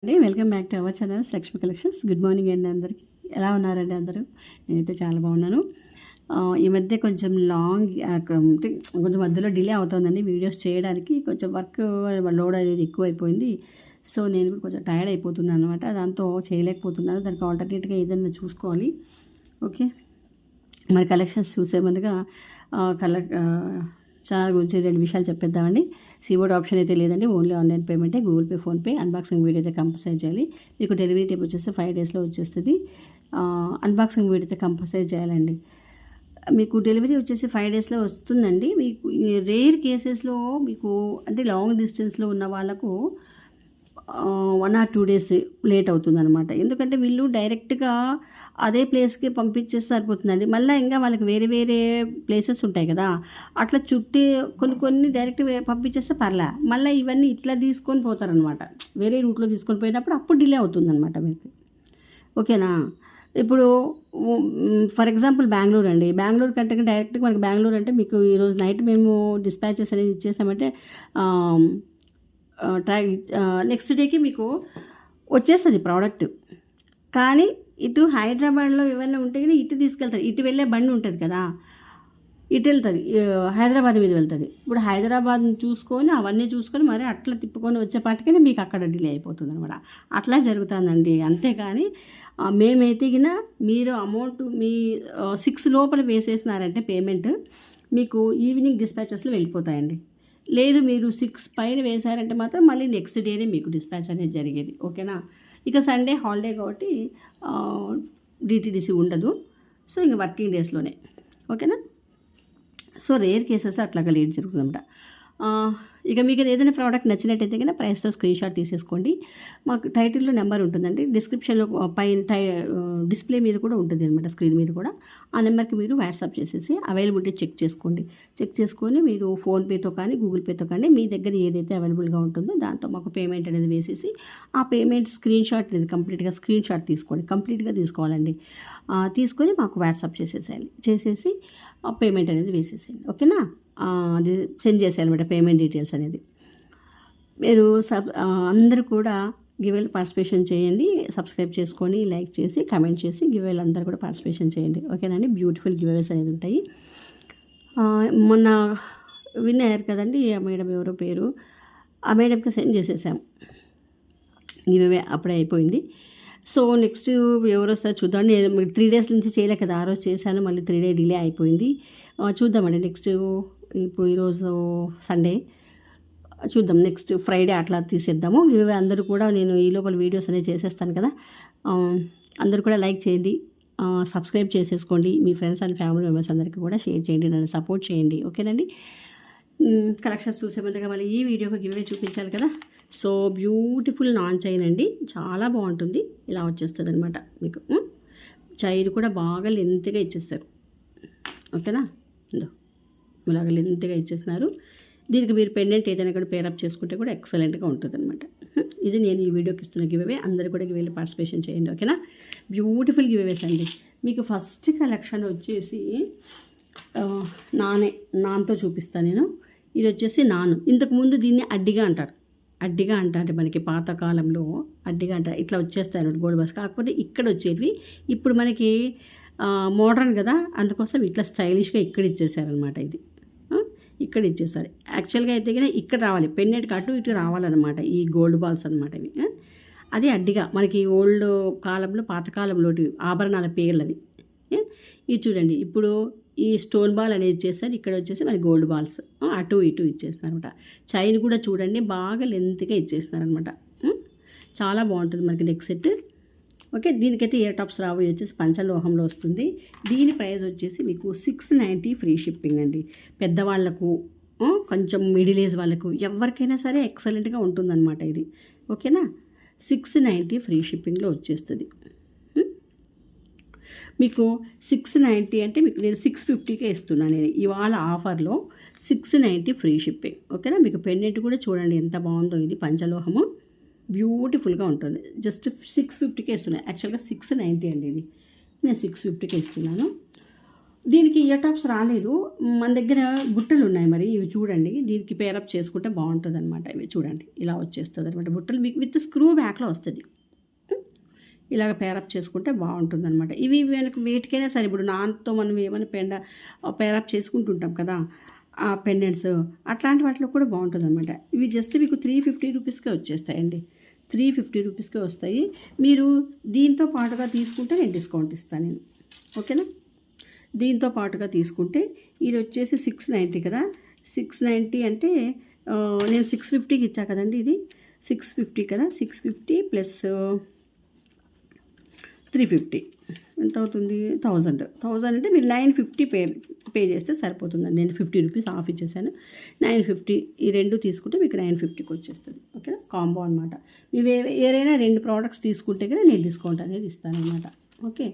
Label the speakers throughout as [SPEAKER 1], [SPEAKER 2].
[SPEAKER 1] అండి welcome back to our channel Lakshmi collections. Good morning అండి అందరికీ. ఎలా ఉన్నారండి అందరూ? నేనైతే చాలా బాగున్నాను. ఈ మధ్య కొంచెం లాంగ్ అంటే కొంచెం మధ్యలో డిలే అవుతుందండి వీడియోస్ చేయడానికి. కొంచెం వర్క్ లోడ్ అనేది ఎక్కువైపోయింది. సో నేను కూడా కొంచెం టైర్డ్ అయిపోతున్నాను అనమాట. దాంతో చేయలేకపోతున్నాను. దానికి ఆల్టర్నేట్గా ఏదైనా చూసుకోవాలి. ఓకే, మరి కలెక్షన్స్ చూసే ముందుగా ఛానల్ గురించి 2 విషయాలు చెప్పేద్దామండి. సీబోర్డ్ ఆప్షన్ అయితే లేదండి, ఓన్లీ ఆన్లైన్ పేమెంటే. Google Pay, PhonePe. Unboxing video అయితే కంపల్సరీ చేయాలి. మీకు డెలివరీ టైప్ వచ్చేస్తే 5 డేస్లో వచ్చేస్తుంది. అన్బాక్సింగ్ వీడియో అయితే కంపల్సరీ చేయాలండి. మీకు డెలివరీ వచ్చేసి 5 డేస్లో వస్తుందండి. మీకు రేర్ కేసెస్లో మీకు అంటే లాంగ్ డిస్టెన్స్లో ఉన్న వాళ్ళకు 1 or 2 డేస్ లేట్ అవుతుందన్నమాట. ఎందుకంటే వీళ్ళు డైరెక్ట్గా అదే ప్లేస్కి పంపించేస్తే సరిపోతుందండి. మళ్ళీ ఇంకా వాళ్ళకి వేరే వేరే ప్లేసెస్ ఉంటాయి కదా, అట్లా చుట్టి కొన్ని డైరెక్ట్ పంపించేస్తే పర్లే. మళ్ళీ ఇవన్నీ ఇట్లా తీసుకొని పోతారనమాట. వేరే రూట్లో తీసుకొని పోయినప్పుడు అప్పుడు డిలే అవుతుందన్నమాట మీకు. ఓకేనా? ఇప్పుడు ఫర్ ఎగ్జాంపుల్ బెంగళూరు అండి. బెంగళూరు కంటే డైరెక్ట్గా మనకి బెంగళూరు అంటే మీకు ఈరోజు నైట్ మేము డిస్పాచెస్ అనేది ఇచ్చేసామంటే నెక్స్ట్ డేకి మీకు వచ్చేస్తుంది ప్రోడక్ట్. కానీ ఇటు హైదరాబాద్లో ఏమైనా ఉంటే కానీ ఇటు తీసుకెళ్తారు. ఇటు వెళ్ళే బండి ఉంటుంది కదా, ఇటు వెళ్తుంది, హైదరాబాద్ మీద వెళ్తుంది. ఇప్పుడు హైదరాబాద్ని చూసుకొని అవన్నీ చూసుకొని మరి అట్లా తిప్పుకొని వచ్చేపాటికనే మీకు అక్కడ డిలే అయిపోతుంది అనమాట. అట్లా జరుగుతుందండి. అంతేకాని మేమైతే గిన మీరు అమౌంట్ మీ 6 లోపల వేసేసినారంటే పేమెంట్ మీకు ఈవినింగ్ డిస్పాచెస్లో వెళ్ళిపోతాయండి. లేదు మీరు 6 పైన వేశారంటే మాత్రం మళ్ళీ నెక్స్ట్ డేనే మీకు డిస్పాచ్ అనేది జరిగేది. ఓకేనా? ఇక సండే హాలిడే కాబట్టి డిటీడీసీ ఉండదు. సో ఇంక వర్కింగ్ డేస్లోనే. ఓకేనా? సో రేర్ కేసెస్ అట్లాగా లేట్ జరుగుతుందన్నమాట. ఇక మీకు ఏదైనా ప్రోడక్ట్ నచ్చినట్టయితే కనుక ప్రైస్తో స్క్రీన్ షాట్ తీసేసుకోండి. మాకు టైటిల్లో నెంబర్ ఉంటుందండి, డిస్క్రిప్షన్లో పైన డిస్ప్లే మీద కూడా ఉంటుంది అనమాట, స్క్రీన్ మీద కూడా. ఆ నెంబర్కి మీరు వాట్సాప్ చేసేసి అవైలబిలిటీ చెక్ చేసుకోండి. చెక్ చేసుకొని మీరు ఫోన్పేతో కానీ గూగుల్ పేతో కానీ మీ దగ్గర ఏదైతే అవైలబుల్గా ఉంటుందో దాంతో మాకు పేమెంట్ అనేది వేసేసి ఆ పేమెంట్ స్క్రీన్ షాట్ అనేది కంప్లీట్గా స్క్రీన్ షాట్ తీసుకోండి. కంప్లీట్గా తీసుకోవాలండి. తీసుకొని మాకు వాట్సాప్ చేసేసి పేమెంట్ అనేది వేసేసింది. ఓకేనా? అది సెండ్ చేసేయాలన్నమాట పేమెంట్ డీటెయిల్స్ అనేది. మీరు అందరూ కూడా గివేలో పార్టిసిపేషన్ చేయండి. సబ్స్క్రైబ్ చేసుకొని లైక్ చేసి కమెంట్ చేసి గివేలు అందరూ కూడా పార్టిసిపేషన్ చేయండి. ఓకేనండి? బ్యూటిఫుల్ గివేస్ అనేది ఉంటాయి. మొన్న విన్ అయ్యారు కదండి ఆ మేడం, ఎవరో పేరు, ఆ మేడంకి సెండ్ చేసేసాము గివే, అప్పుడే అయిపోయింది. సో నెక్స్ట్ ఎవరు వస్తారో చూద్దాం. నేను 3 డేస్ నుంచి చేయలే కదా, ఆ రోజు చేశాను, మళ్ళీ 3 డే డిలే అయిపోయింది. చూద్దామండి. నెక్స్ట్ ఇప్పుడు ఈరోజు సండే, చూద్దాం నెక్స్ట్ ఫ్రైడే అట్లా తీసేద్దాము. ఇవి అందరూ కూడా నేను ఈ లోపల వీడియోస్ అనేవి చేసేస్తాను కదా, అందరూ కూడా లైక్ చేయండి, సబ్స్క్రైబ్ చేసేసుకోండి. మీ ఫ్రెండ్స్ అండ్ ఫ్యామిలీ మెంబర్స్ అందరికీ కూడా షేర్ చేయండి, నన్ను సపోర్ట్ చేయండి. ఓకేనండి? కలెక్షన్స్ చూసే ముందుగా మళ్ళీ ఈ వీడియోకి గివ్వే చూపించాలి కదా. సో బ్యూటిఫుల్ నాన్ చైన్ అండి, చాలా బాగుంటుంది. ఇలా వచ్చేస్తుంది అనమాట మీకు. చైన్ కూడా బాగా లెంత్గా ఇచ్చేస్తారు. ఓకేనా? ఇలాగ లెంత్గా ఇచ్చేస్తున్నారు. దీనికి మీరు పెండెంట్ ఏదైనా కూడా పేరప్ చేసుకుంటే కూడా ఎక్సలెంట్గా ఉంటుంది అనమాట. ఇది నేను ఈ వీడియోకి ఇస్తున్న గివ్వే. అందరూ కూడా గివేలో పార్టిసిపేషన్ చేయండి. ఓకేనా? బ్యూటిఫుల్ గివేస్ అండి. మీకు ఫస్ట్ కలెక్షన్ వచ్చేసి నాన్తో చూపిస్తాను నేను. ఇది వచ్చేసి నాను. ఇంతకుముందు దీన్ని అడ్డిగా అంటారు. అడ్డిగా అంటే మనకి పాతకాలంలో అడ్డిగా అంటారు. ఇట్లా వచ్చేస్తాయి అన్నమాట గోల్డ్ బాల్స్. కాకపోతే ఇక్కడ వచ్చేవి ఇప్పుడు మనకి మోడర్న్ కదా, అందుకోసం ఇట్లా స్టైలిష్గా ఇక్కడ ఇచ్చేసారనమాట. ఇది ఇక్కడ ఇచ్చేసారు. యాక్చువల్గా అయితే కానీ ఇక్కడ రావాలి, పెన్నెట్కి అటు ఇటు రావాలన్నమాట ఈ గోల్డ్ బాల్స్ అనమాట ఇవి. అది అడ్డిగా మనకి ఓల్డ్ కాలంలో, పాతకాలంలోటి ఆభరణాల పేర్లు అవి. ఇది చూడండి, ఇప్పుడు ఈ స్టోన్ బాల్ అనేది ఇచ్చేస్తారు. ఇక్కడ వచ్చేసి మన గోల్డ్ బాల్స్ అటు ఇటు ఇచ్చేస్తున్నారు అనమాట. చైన్ కూడా చూడండి బాగా లెంత్గా ఇచ్చేస్తున్నారు అనమాట. చాలా బాగుంటుంది మనకి నెక్ సెట్. ఓకే, దీనికైతే ఇయర్ టాప్స్ రావు. ఇది వచ్చేసి పంచలోహంలో వస్తుంది. దీని ప్రైస్ వచ్చేసి మీకు 690 ఫ్రీ షిప్పింగ్ అండి. పెద్దవాళ్లకు, కొంచెం మిడిల్ ఏజ్ వాళ్ళకు, ఎవరికైనా సరే ఎక్సలెంట్గా ఉంటుందన్నమాట ఇది. ఓకేనా? 690 ఫ్రీ షిప్పింగ్లో వచ్చేస్తుంది. మీకు 690 అంటే మీకు నేను 650కే ఇస్తున్నాను. నేను ఇవాళ ఆఫర్లో 690 ఫ్రీ షిప్పింగ్. ఓకేనా? మీకు పెండెంట్ కూడా చూడండి ఎంత బాగుందో. ఇది పంచలోహము, బ్యూటిఫుల్గా ఉంటుంది. జస్ట్ 650కే ఇస్తున్నాను. యాక్చువల్గా 690 అండి. ఇది నేను 650కే ఇస్తున్నాను. దీనికి ఇయర్ టాప్స్ రాలేదు, మన దగ్గర బుట్టలు ఉన్నాయి. మరి ఇవి చూడండి, దీనికి పేరప్ చేసుకుంటే బాగుంటుంది అనమాట. ఇవి చూడండి ఇలా వచ్చేస్తుంది అనమాట. బుట్టలు మీకు విత్ స్క్రూ బ్యాక్లో వస్తుంది. ఇలాగ పేరప్ చేసుకుంటే బాగుంటుంది అనమాట. ఇవి మనకు వేటికైనా సరే, ఇప్పుడు నాన్తో మనం ఏమైనా పేరప్ చేసుకుంటుంటాం కదా, ఆ పెండెంట్స్ అట్లాంటి వాటిలో కూడా బాగుంటుంది అనమాట. ఇవి జస్ట్ మీకు 350 రూపీస్కే వచ్చేస్తాయండి. 350 రూపీస్కే వస్తాయి. మీరు దీంతో పాటుగా తీసుకుంటే నేను డిస్కౌంట్ ఇస్తాను నేను, ఓకేనా. దీంతో పాటుగా తీసుకుంటే ఇది వచ్చేసి 690 కదా. 690 అంటే నేను 650కి ఇచ్చా కదండి. ఇది 650 కదా. 650 ప్లస్ 350 ఎంత అవుతుంది? 1000 అంటే మీరు 950 పే చేస్తే సరిపోతుందండి. నేను 50 రూపీస్ ఆఫ్ ఇచ్చేసాను. 950 ఈ రెండు తీసుకుంటే మీకు 950కి వచ్చేస్తుంది, ఓకేనా. కాంబో అనమాట. మీరు ఏదైనా 2 ప్రోడక్ట్స్ తీసుకుంటే కదా నేను డిస్కౌంట్ అనేది ఇస్తాను అనమాట, ఓకే.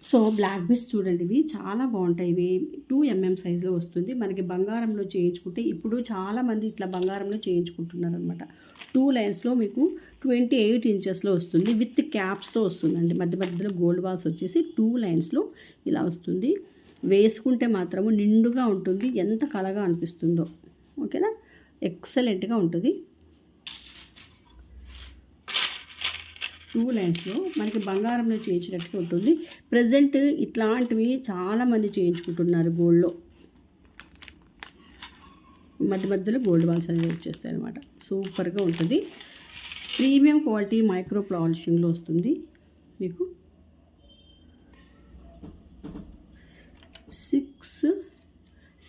[SPEAKER 1] సో బ్లాక్ బీడ్స్ చూడండి, ఇవి చాలా బాగుంటాయి. ఇవి 2mm సైజులో వస్తుంది. మనకి బంగారంలో చేయించుకుంటే ఇప్పుడు చాలామంది ఇట్లా బంగారంలో చేయించుకుంటున్నారు అనమాట. 2 లైన్స్లో మీకు 28 ఇంచెస్లో వస్తుంది. విత్ క్యాప్స్తో వస్తుందండి. మధ్య మధ్యలో గోల్డ్ బాల్స్ వచ్చేసి 2 లైన్స్లో ఇలా వస్తుంది. వేసుకుంటే మాత్రము నిండుగా ఉంటుంది, ఎంత కలగా అనిపిస్తుందో, ఓకేనా. ఎక్సలెంట్గా ఉంటుంది. 2 లైన్స్లో మనకి బంగారంలో చేయించినట్టుగా ఉంటుంది. ప్రజెంట్ ఇట్లాంటివి చాలామంది చేయించుకుంటున్నారు గోల్డ్లో. మధ్య మధ్యలో గోల్డ్ బాల్స్ అనేవి వచ్చేస్తాయి అనమాట. సూపర్గా ఉంటుంది. ప్రీమియం క్వాలిటీ మైక్రో పాలిషింగ్లో వస్తుంది మీకు.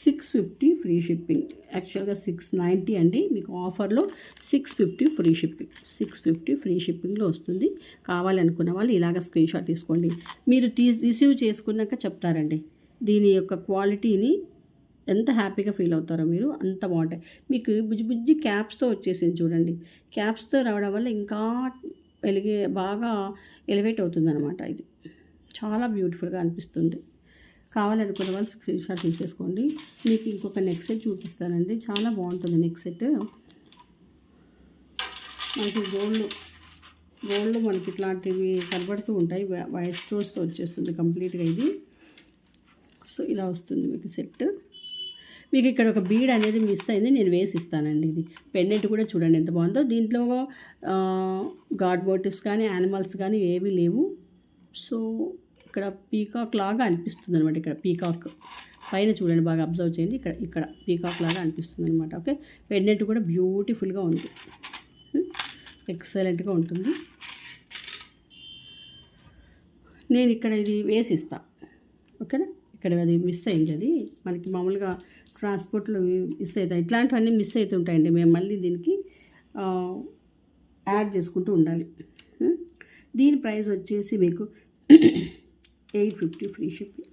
[SPEAKER 1] 650 ఫ్రీ షిప్పింగ్. యాక్చువల్గా 690 అండి. మీకు ఆఫర్లో 650 ఫ్రీ షిప్పింగ్. 650 ఫ్రీ షిప్పింగ్లో వస్తుంది. కావాలనుకున్న వాళ్ళు ఇలాగ స్క్రీన్ షాట్ తీసుకోండి. మీరు రిసీవ్ చేసుకున్నాక చెప్తారండి దీని యొక్క క్వాలిటీని, ఎంత హ్యాపీగా ఫీల్ అవుతారో మీరు. అంత బాగుంటాయి. మీకు బుజ్జి బుజ్జి క్యాప్స్తో వచ్చేసింది చూడండి. క్యాప్స్తో రావడం వల్ల ఇంకా బాగా ఎలివేట్ అవుతుంది అనమాట. ఇది చాలా బ్యూటిఫుల్గా అనిపిస్తుంది. కావాలనుకున్న వాళ్ళు స్క్రీన్ షాట్ తీసేసుకోండి. మీకు ఇంకొక నెక్ సెట్ చూపిస్తానండి, చాలా బాగుంటుంది నెక్ సెట్. మనకి గోల్డ్ మనకి ఇట్లాంటివి కనబడుతూ ఉంటాయి. వైట్ స్టోన్స్తో వచ్చేస్తుంది కంప్లీట్గా ఇది. సో ఇలా వస్తుంది మీకు సెట్. మీకు ఇక్కడ ఒక బీడ్ అనేది మిస్ అయింది, నేను వేసి ఇస్తానండి. ఇది పెండెంట్ కూడా చూడండి ఎంత బాగుందో. దీంట్లో గాడ్ మోటివ్స్ కానీ యానిమల్స్ కానీ ఏమీ లేవు. సో ఇక్కడ పీకాక్ లాగా అనిపిస్తుంది అనమాట. ఇక్కడ పీకాక్ పైన చూడండి, బాగా అబ్జర్వ్ చేయండి. ఇక్కడ పీకాక్ లాగా అనిపిస్తుంది అనమాట, ఓకే. పెండెంట్ కూడా బ్యూటిఫుల్గా ఉంది, ఎక్సలెంట్గా ఉంటుంది. నేను ఇక్కడ ఇది వేసి ఇస్తాను, ఓకేనా. ఇక్కడ అది మిస్ అయింది, అది మనకి మామూలుగా ట్రాన్స్పోర్ట్లో మిస్ అవుతాయి. ఇట్లాంటివన్నీ మిస్ అవుతుంటాయండి. మేము మళ్ళీ దీనికి యాడ్ చేసుకుంటూ ఉండాలి. దీని ప్రైస్ వచ్చేసి మీకు 850 ఫ్రీ షిప్పింగ్.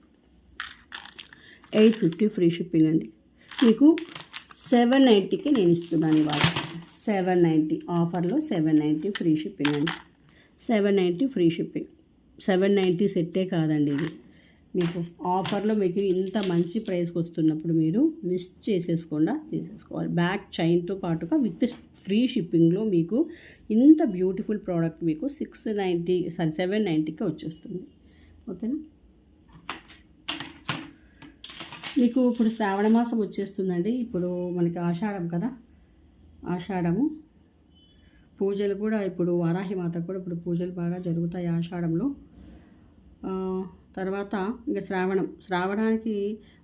[SPEAKER 1] 850 ఫ్రీ షిప్పింగ్ అండి. మీకు 790కి నేను ఇస్తున్నాను ఇవాళ. 790 ఆఫర్లో 790 ఫ్రీ షిప్పింగ్ అండి. 790 ఫ్రీ షిప్పింగ్. 790 సెట్టే కాదండి ఇది. మీకు ఆఫర్లో మీకు ఇంత మంచి ప్రైస్కి వస్తున్నప్పుడు మీరు మిస్ చేసేసుకోకుండా తీసేసుకోవాలి. బ్యాక్ చైన్తో పాటుగా విత్ ఫ్రీ షిప్పింగ్లో మీకు ఇంత బ్యూటిఫుల్ ప్రోడక్ట్ మీకు 790కి వచ్చేస్తుంది, ఓకేనా. మీకు ఇప్పుడు శ్రావణ మాసం వచ్చేస్తుందండి. ఇప్పుడు మనకి ఆషాఢం కదా, ఆషాఢము పూజలు కూడా ఇప్పుడు వారాహి మాత కూడా ఇప్పుడు పూజలు బాగా జరుగుతాయి ఆషాఢంలో. తర్వాత ఇంకా శ్రావణానికి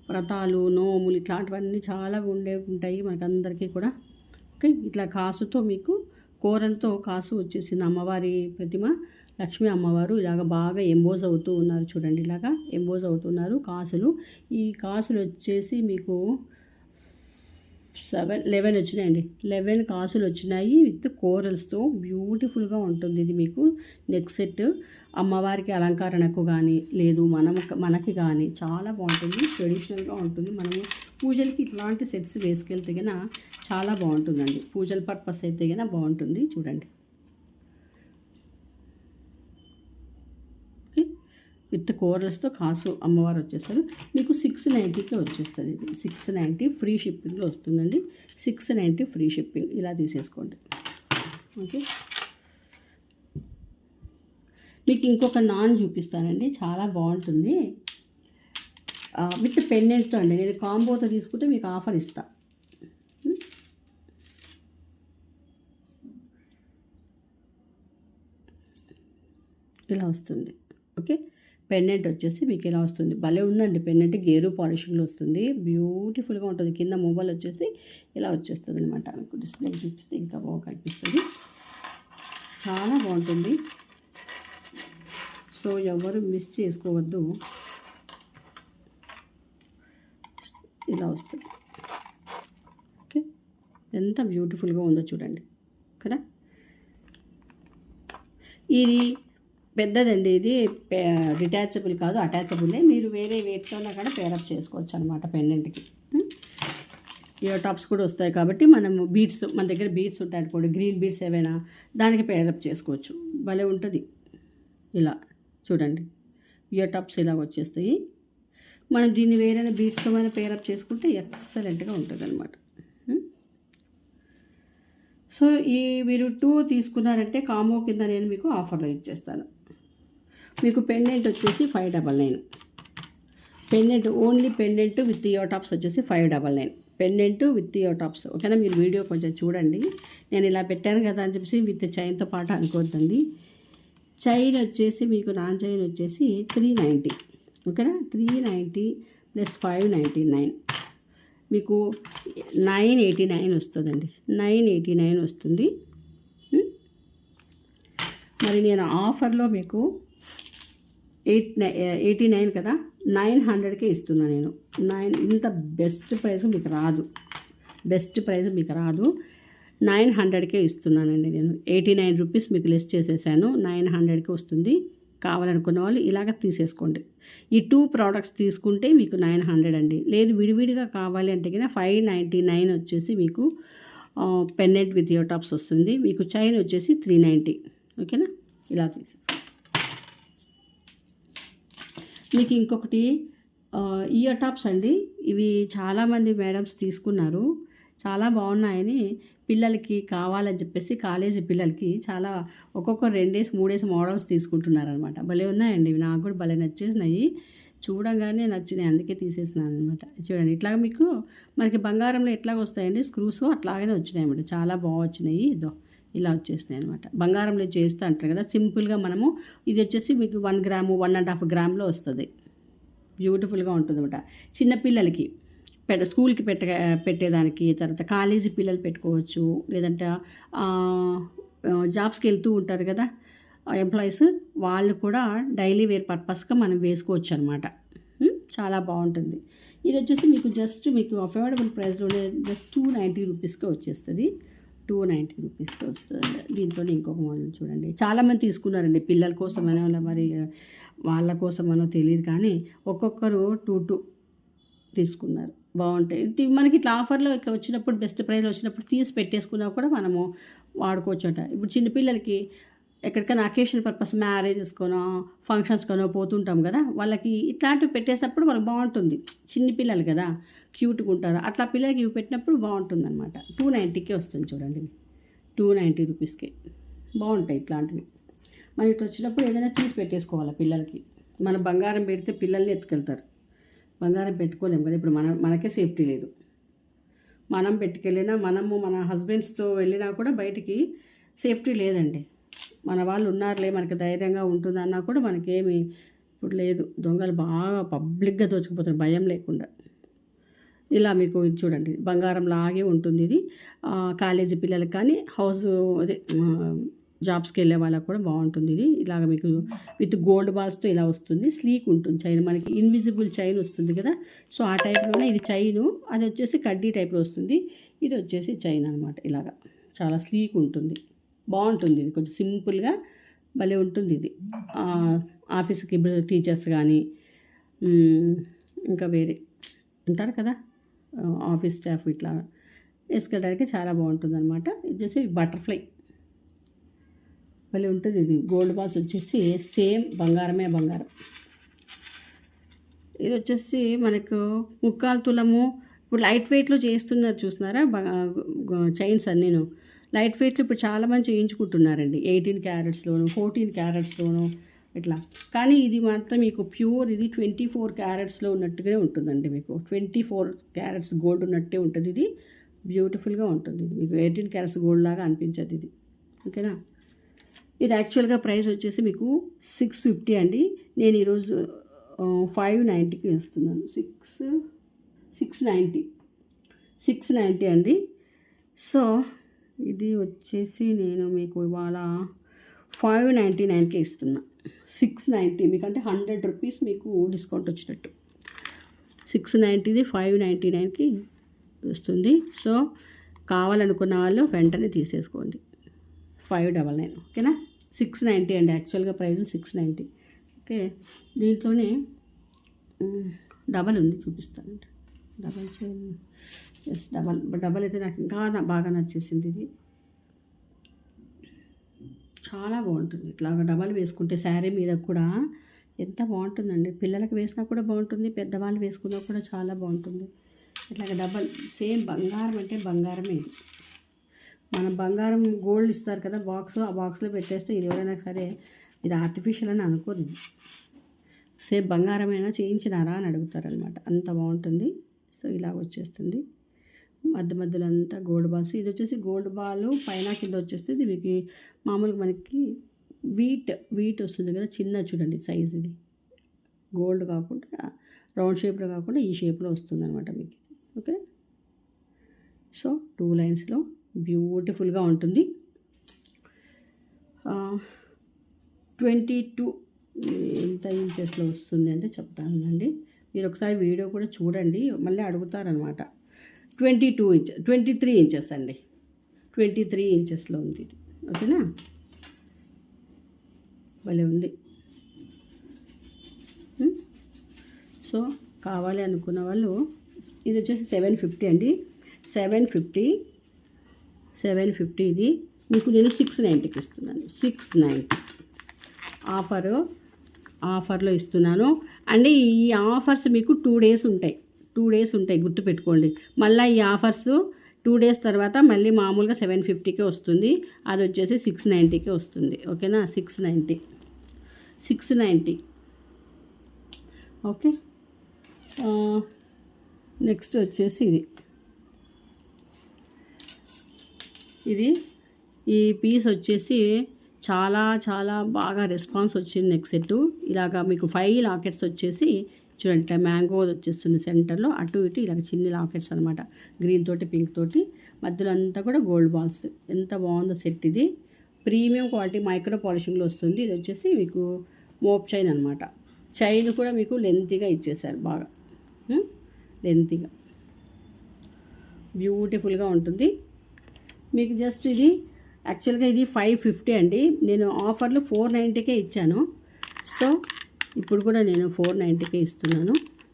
[SPEAKER 1] వ్రతాలు నోములు ఇట్లాంటివన్నీ చాలా ఉంటాయి మనకందరికీ కూడా, ఓకే. ఇట్లా కాసుతో మీకు కూరలతో కాసు వచ్చేసింది. అమ్మవారి ప్రతిమ లక్ష్మీ అమ్మవారు ఇలాగ బాగా ఎంబోజ్ అవుతూ ఉన్నారు చూడండి. ఇలాగా ఎంబోజ్ అవుతున్నారు కాసులు. ఈ కాసులు వచ్చేసి మీకు 11 వచ్చినాయండి. 11 కాసులు వచ్చినాయి విత్ కోరల్స్తో. బ్యూటిఫుల్గా ఉంటుంది ఇది మీకు నెక్ సెట్. అమ్మవారికి అలంకరణకు కానీ లేదు మనకి కానీ చాలా బాగుంటుంది. ట్రెడిషనల్గా ఉంటుంది. మనము పూజలకి ఇట్లాంటి సెట్స్ వేసుకెళ్తే కన్నా చాలా బాగుంటుందండి. పూజల పర్పస్ అయితే కన్నా బాగుంటుంది. చూడండి విత్ కోరల్స్తో కాసు అమ్మవారు వచ్చేస్తారు. మీకు 690కి వచ్చేస్తుంది. ఇది 690 ఫ్రీ షిప్పింగ్లో వస్తుందండి. 690 ఫ్రీ షిప్పింగ్. ఇలా తీసేసుకోండి, ఓకే. మీకు ఇంకొక నాన్ చూపిస్తానండి, చాలా బాగుంటుంది. విత్ పెండెంట్తో అండి. నేను కాంబోతో తీసుకుంటే మీకు ఆఫర్ ఇస్తా. ఇలా వస్తుంది. ఓకే, పెండెంట్ వచ్చేసి మీకు ఇలా వస్తుంది. భలే ఉందండి పెండెంట్, గేరు పాలిషింగ్లో వస్తుంది, బ్యూటిఫుల్గా ఉంటుంది. కింద మొబైల్ వచ్చేసి ఇలా వచ్చేస్తుంది అనమాట. మీకు డిస్ప్లే చూపిస్తే ఇంకా బాగా కనిపిస్తుంది, చాలా బాగుంటుంది. సో ఎవరు మిస్ చేసుకోవద్దు. ఇలా వస్తుంది. ఓకే, ఎంత బ్యూటిఫుల్గా ఉందో చూడండి కదా. ఇది పెద్దదండి, ఇది డిటాచబుల్ కాదు, అటాచబుల్లే. మీరు వేరే వేటితోనా కూడా పేరప్ చేసుకోవచ్చు అనమాట పెండెంట్కి. ఇయర్ టాప్స్ కూడా వస్తాయి కాబట్టి మనము బీడ్స్, మన దగ్గర బీడ్స్ ఉంటాయి అనుకోండి, గ్రీన్ బీడ్స్ ఏవైనా దానికి పేరప్ చేసుకోవచ్చు. భలే ఉంటుంది. ఇలా చూడండి, ఇయర్ టాప్స్ ఇలా వచ్చేస్తాయి. మనం దీన్ని వేరైనా బీడ్స్తో మనం పేరప్ చేసుకుంటే ఎక్సలెంట్గా ఉంటుంది అనమాట. సో మీరు 2 తీసుకున్నారంటే కాంబో కింద నేను మీకు ఆఫర్లో ఇచ్చేస్తాను. మీకు పెండెంట్ వచ్చేసి 599. Pendant only pendant with ear tops వచ్చేసి 599. Pendant with ear tops. ఓకేనా, మీరు వీడియో కొంచెం చూడండి. నేను ఇలా పెట్టాను కదా అని చెప్పేసి విత్ చైన్తో పాటు అనుకోవద్దండి. చైన్ వచ్చేసి మీకు నాన్ చైన్ వచ్చేసి 390. ఓకేనా, 390 ప్లస్ 599 మీకు 989 వస్తుందండి. 989 వస్తుంది. మరి నేను ఆఫర్లో మీకు 89 కదా, 900కే ఇస్తున్నాను నేను. ఇంత బెస్ట్ ప్రైస్ మీకు రాదు, 900కే ఇస్తున్నానండి నేను. 89 రూపీస్ మీకు లెస్ చేసేసాను, 900కి వస్తుంది. కావాలనుకున్న వాళ్ళు ఇలాగ తీసేసుకోండి. ఈ 2 ప్రోడక్ట్స్ తీసుకుంటే మీకు 900 అండి. లేదు విడివిడిగా కావాలి అంటే కన్నా 599 వచ్చేసి మీకు పెండెంట్ విత్ ఇయర్ టాప్స్ వస్తుంది. మీకు చైన్ వచ్చేసి 390. ఓకేనా, ఇలా తీసేసుకోండి. మీకు ఇంకొకటి ఇయర్ టాప్స్ అండి. ఇవి చాలామంది మేడమ్స్ తీసుకున్నారు, చాలా బాగున్నాయని పిల్లలకి కావాలని చెప్పేసి కాలేజీ పిల్లలకి చాలా ఒక్కొక్క 2 డేస్ 3 డేస్ మోడల్స్ తీసుకుంటున్నారనమాట. భలే ఉన్నాయండి ఇవి, నాకు కూడా భలే నచ్చేసినాయి. చూడంగానే నచ్చినాయి, అందుకే తీసేసినాను అనమాట. చూడండి, ఇట్లాగ మీకు మనకి బంగారంలో ఎట్లాగ వస్తాయండి స్క్రూస్, అట్లాగనే వచ్చినాయి అన్నమాట. చాలా బాగా వచ్చినాయి. ఇదో ఇలా వచ్చేసినాయి అనమాట. బంగారంలో చేస్తూ అంటారు కదా, సింపుల్గా మనము ఇది వచ్చేసి మీకు 1 గ్రాము 1.5 గ్రామ్లో వస్తుంది. బ్యూటిఫుల్గా ఉంటుంది అనమాట. చిన్నపిల్లలకి స్కూల్కి పెట్టేదానికి, తర్వాత కాలేజీ పిల్లలు పెట్టుకోవచ్చు, లేదంటే జాబ్స్కి వెళ్తూ ఉంటారు కదా ఎంప్లాయీస్, వాళ్ళు కూడా డైలీ వేర్ పర్పస్గా మనం వేసుకోవచ్చు అనమాట. చాలా బాగుంటుంది. ఇది వచ్చేసి మీకు జస్ట్ మీకు అఫోర్డబుల్ ప్రైస్లోనే జస్ట్ 290 రూపీస్కే వచ్చేస్తుంది. 290 రూపీస్కి వస్తుంది. దీంట్లో ఇంకొక మోడల్ చూడండి, చాలామంది తీసుకున్నారండి పిల్లల కోసమనో మరి వాళ్ళ కోసమనో తెలియదు కానీ ఒక్కొక్కరు 2 తీసుకున్నారు. బాగుంటాయి మనకి ఇట్లా ఆఫర్లో ఇట్లా వచ్చినప్పుడు, బెస్ట్ ప్రైస్లో వచ్చినప్పుడు తీసి పెట్టేసుకున్నా కూడా మనము వాడుకోవచ్చట. ఇప్పుడు చిన్నపిల్లలకి ఎక్కడికైనా అకేషన్ పర్పస్ మ్యారేజెస్కోనో ఫంక్షన్స్కోనో పోతుంటాం కదా, వాళ్ళకి ఇట్లాంటివి పెట్టేసినప్పుడు వాళ్ళకి బాగుంటుంది. చిన్న పిల్లలు కదా, క్యూట్గా ఉంటారు, అట్లా పిల్లలకి ఇవి పెట్టినప్పుడు బాగుంటుంది అనమాట. 290కే వస్తుంది చూడండి, 290 రూపీస్కే బాగుంటాయి ఇట్లాంటివి. మనం ఇట్లా వచ్చినప్పుడు ఏదైనా తీసి పెట్టేసుకోవాలి పిల్లలకి. మన బంగారం పెడితే పిల్లల్ని ఎత్తుకెళ్తారు, బంగారం పెట్టుకోలేము కదా. ఇప్పుడు మనకే సేఫ్టీ లేదు. మనం పెట్టుకెళ్ళినా, మనము మన హస్బెండ్స్తో వెళ్ళినా కూడా బయటికి సేఫ్టీ లేదండి. మన వాళ్ళు ఉన్నారులే మనకి ధైర్యంగా ఉంటుందన్నా కూడా మనకేమి ఇప్పుడు లేదు. దొంగలు బాగా పబ్లిక్గా దోచుకుపోతారు భయం లేకుండా. ఇలా మీకు ఇది చూడండి, బంగారం లాగే ఉంటుంది ఇది. కాలేజీ పిల్లలకి కానీ అదే జాబ్స్కి వెళ్ళే వాళ్ళకి కూడా బాగుంటుంది ఇది. ఇలాగ మీకు విత్ గోల్డ్ బాల్స్తో ఇలా వస్తుంది. స్లీక్ ఉంటుంది చైన్, మనకి ఇన్విజిబుల్ చైన్ వస్తుంది కదా, సో ఆ టైప్లోనే ఇది చైను. అది వచ్చేసి కడ్డీ టైప్లో వస్తుంది, ఇది వచ్చేసి చైన్ అనమాట. ఇలాగా చాలా స్లీక్ ఉంటుంది, బాగుంటుంది. ఇది కొంచెం సింపుల్గా భలే ఉంటుంది. ఇది ఆఫీస్కి టీచర్స్ కానీ ఇంకా వేరే ఉంటారు కదా ఆఫీస్ స్టాఫ్, ఇట్లా వేసుకోవడానికి చాలా బాగుంటుంది అనమాట. ఇది వచ్చేసి బటర్ఫ్లై భలే ఉంటుంది. ఇది గోల్డ్ బాల్స్ వచ్చేసి సేమ్ బంగారమే బంగారం. ఇది వచ్చేసి మనకు 3/4 తులము. ఇప్పుడు లైట్ వెయిట్లో చేస్తున్నారు చూస్తున్నారా చైన్స్ అన్నీను. లైట్ వెయిట్లో ఇప్పుడు చాలామంది చేయించుకుంటున్నారండి. 18 క్యారెట్స్లోను 14 క్యారెట్స్లోను ఇట్లా. కానీ ఇది మాత్రం మీకు ప్యూర్, ఇది 24 క్యారెట్స్లో ఉన్నట్టుగానే ఉంటుందండి. మీకు 24 క్యారెట్స్ గోల్డ్ ఉన్నట్టే ఉంటుంది. ఇది బ్యూటిఫుల్గా ఉంటుంది. ఇది మీకు 18 క్యారెట్స్ గోల్డ్ లాగా అనిపించదు ఇది. ఓకేనా. ఇది యాక్చువల్గా ప్రైస్ వచ్చేసి మీకు 650 అండి. నేను ఈరోజు 590కి ఇస్తున్నాను. 690 అండి. సో ఇది వచ్చేసి నేను మీకు ఇవాళ 599కి ఇస్తున్నా. 690 మీకంటే 100 రూపీస్ మీకు డిస్కౌంట్ వచ్చినట్టు. 690ది 599కి వస్తుంది. సో కావాలనుకున్న వాళ్ళు వెంటనే తీసేసుకోండి. 599. ఓకేనా. 690 అండి యాక్చువల్గా ప్రైస్ 690. ఓకే. దీంట్లోనే డబల్ ఉంది, చూపిస్తానండి. డబల్ చైన్, ఎస్ డబల్ అయితే నాకు ఇంకా బాగా నచ్చేసింది. ఇది చాలా బాగుంటుంది. ఇట్లాగా డబల్ వేసుకుంటే శారీ మీద కూడా ఎంత బాగుంటుందండి. పిల్లలకు వేసినా కూడా బాగుంటుంది, పెద్దవాళ్ళు వేసుకున్నా కూడా చాలా బాగుంటుంది. ఇట్లాగ డబల్ సేమ్ బంగారం అంటే బంగారమే ఇది. మనం బంగారం గోల్డ్ ఇస్తారు కదా బాక్స్, ఆ బాక్స్లో పెట్టేస్తే ఇది ఎవరైనా సరే ఇది ఆర్టిఫిషియల్ అని అనుకోదు. సేమ్ బంగారమైనా చేయించినారా అని అడుగుతారనమాట. అంత బాగుంటుంది. సో ఇలాగ వచ్చేస్తుంది. మధ్యలో అంతా గోల్డ్ బాల్స్. ఇది వచ్చేసి గోల్డ్ బాల్ పైన కింద వచ్చేస్తుంది. మీకు మామూలుగా మనకి వీట్ వస్తుంది కదా, చిన్న చూడండి సైజ్. ఇది గోల్డ్ కాకుండా రౌండ్ షేప్లో కాకుండా ఈ షేప్లో వస్తుంది అనమాట మీకు. ఓకే. సో 2 లైన్స్లో బ్యూటిఫుల్గా ఉంటుంది. 22 ఎంత ఇంచెస్లో వస్తుంది అంటే చెప్తానండి. మీరు ఒకసారి వీడియో కూడా చూడండి, మళ్ళీ అడుగుతారనమాట. 23 ఇంచెస్ అండి. 23 ఇంచెస్లో ఉంది ఇది. ఓకేనా. భలే ఉంది. సో కావాలి అనుకున్న వాళ్ళు, ఇది వచ్చేసి 750 అండి. 750 ఇది మీకు నేను 690కి ఇస్తున్నాను. 690 ఆఫర్లో ఇస్తున్నాను అండి. ఈ ఆఫర్స్ మీకు 2 డేస్ ఉంటాయి. 2 డేస్ ఉంటాయి, గుర్తుపెట్టుకోండి. మళ్ళీ ఈ ఆఫర్స్ 2 డేస్ తర్వాత మళ్ళీ మామూలుగా 750కే వస్తుంది. అది వచ్చేసి 690కే వస్తుంది. ఓకేనా. 690. ఓకే. నెక్స్ట్ వచ్చేసి ఈ పీస్ వచ్చేసి చాలా చాలా బాగా రెస్పాన్స్ వచ్చింది. నెక్స్ట్ సెట్ ఇలాగా మీకు 5 లాకెట్స్ వచ్చేసి చూడండి, ఇట్లా మ్యాంగో వచ్చేస్తుంది సెంటర్లో. అటు ఇటు ఇలాగ చిన్ని లాకెట్స్ అనమాట. గ్రీన్ తోటి పింక్ తోటి మధ్యలో అంతా కూడా గోల్డ్ బాల్స్. ఎంత బాగుందో సెట్. ఇది ప్రీమియం క్వాలిటీ మైక్రో పాలిషింగ్లో వస్తుంది. ఇది వచ్చేసి మీకు మోప్ చైన్ అనమాట. చైన్ కూడా మీకు లెంతీగా ఇచ్చేసారు, బాగా లెంతీగా బ్యూటిఫుల్గా ఉంటుంది మీకు. జస్ట్ ఇది యాక్చువల్గా ఇది 550 అండి. నేను ఆఫర్లో 490కే ఇచ్చాను. సో ఇప్పుడు కూడా నేను 490కే ఇస్తున్నాను.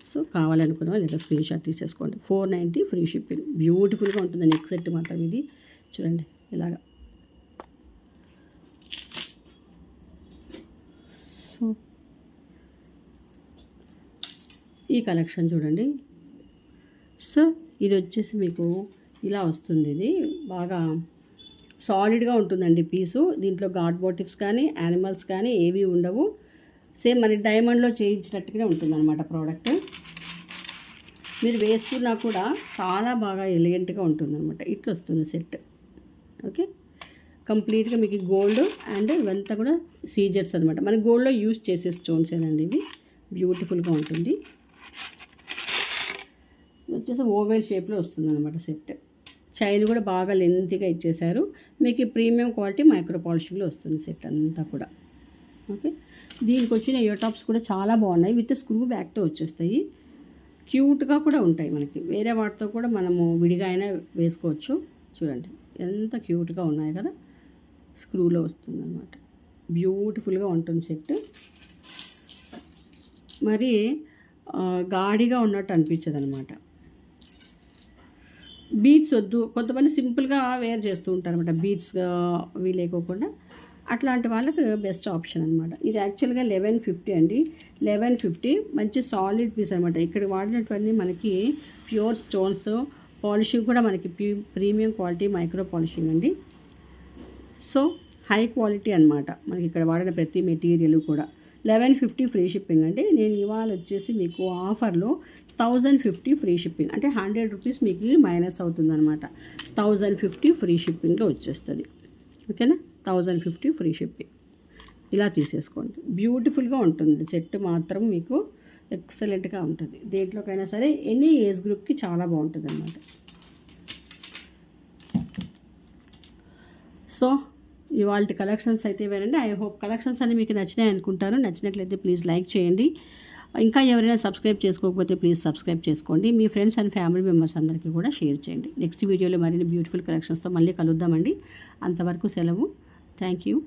[SPEAKER 1] సో కావాలనుకున్న లేదా స్క్రీన్ షాట్ తీసేసుకోండి. 490 ఫ్రీ షిప్పింగ్. బ్యూటిఫుల్గా ఉంటుంది. నెక్ సెట్ మాత్రం ఇది చూడండి ఇలాగా. సో ఈ కలెక్షన్ చూడండి. సో ఇది వచ్చేసి మీకు ఇలా వస్తుంది. ఇది బాగా సాలిడ్గా ఉంటుందండి పీసు. దీంట్లో గాడ్ మోటివ్స్ కానీ యానిమల్స్ కానీ ఏవి ఉండవు. సేమ్ మరి డైమండ్లో చేయించినట్టుగానే ఉంటుందన్నమాట ప్రోడక్ట్. మీరు వేసుకున్నా కూడా చాలా బాగా ఎలిగెంట్గా ఉంటుందన్నమాట. ఇట్లా వస్తుంది సెట్. ఓకే. కంప్లీట్గా మీకు గోల్డ్ అండ్ ఇవంతా కూడా సీజెట్స్ అనమాట. మన గోల్డ్లో యూజ్ చేసే స్టోన్స్ ఏనండి ఇవి. బ్యూటిఫుల్గా ఉంటుంది. వచ్చేసి ఓవెల్ షేప్లో వస్తుంది అనమాట సెట్. చైన్ కూడా బాగా లెంతీగా ఇచ్చేశారు. మీకు ప్రీమియం క్వాలిటీ మైక్రో పాలిషింగ్లో వస్తుంది సెట్ అంతా కూడా. ఓకే. దీనికి వచ్చిన ఇయర్ టాప్స్ కూడా చాలా బాగున్నాయి. విత్ స్క్రూ బ్యాక్తో వచ్చేస్తాయి. క్యూట్గా కూడా ఉంటాయి. మనకి వేరే వాటితో కూడా మనము విడిగా అయినా వేసుకోవచ్చు. చూడండి ఎంత క్యూట్గా ఉన్నాయి కదా. స్క్రూలో వస్తుంది అనమాట. బ్యూటిఫుల్గా ఉంటుంది సెట్. మరి గాడిగా ఉన్నట్టు అనిపించదు అనమాట. బీట్స్ వద్దు, కొంతమంది సింపుల్గా వేర్ చేస్తూ ఉంటారు అనమాట. బీట్స్ అవి లేకోకుండా అట్లాంటి వాళ్ళకి బెస్ట్ ఆప్షన్ అనమాట. ఇది యాక్చువల్గా 1150 అండి. 1150 మంచి సాలిడ్ పీస్ అనమాట. ఇక్కడ వాడినటువంటి మనకి ప్యూర్ స్టోన్స్, పాలిషింగ్ కూడా మనకి ప్రీమియం క్వాలిటీ మైక్రో పాలిషింగ్ అండి. సో హై క్వాలిటీ అనమాట. మనకి ఇక్కడ వాడిన ప్రతి మెటీరియల్ కూడా 1150 ఫ్రీ షిప్పింగ్ అండి. నేను ఇవాళ వచ్చేసి మీకు ఆఫర్లో 1050 ఫ్రీ షిప్పింగ్, అంటే 100 రూపీస్ మీకు మైనస్ అవుతుందన్నమాట. 1050 ఫ్రీ షిప్పింగ్లో వచ్చేస్తుంది. ఓకేనా, 1050 ఫ్రీ షిప్పింగ్. ఇలా తీసేసుకోండి. బ్యూటిఫుల్గా ఉంటుంది సెట్, మాత్రం మీకు ఎక్సలెంట్గా ఉంటుంది. దేంట్లోకైనా సరే ఎనీ ఏజ్ గ్రూప్కి చాలా బాగుంటుంది అన్నమాట. సో ఇవాళ కలెక్షన్స్ అయితే ఇవేనండి. ఐ హోప్ కలెక్షన్స్ అన్ని మీకు నచ్చినాయి అనుకుంటాను. నచ్చినట్లయితే ప్లీజ్ లైక్ చేయండి. ఇంకా ఎవరైనా సబ్స్క్రైబ్ చేసుకోకపోతే ప్లీజ్ సబ్స్క్రైబ్ చేసుకోండి. మీ ఫ్రెండ్స్ అండ్ ఫ్యామిలీ మెంబర్స్ అందరికీ కూడా షేర్ చేయండి. నెక్స్ట్ వీడియోలో మరిన్ని బ్యూటిఫుల్ కలెక్షన్స్తో మళ్ళీ కలుద్దామండి. అంతవరకు సెలవు. Thank you.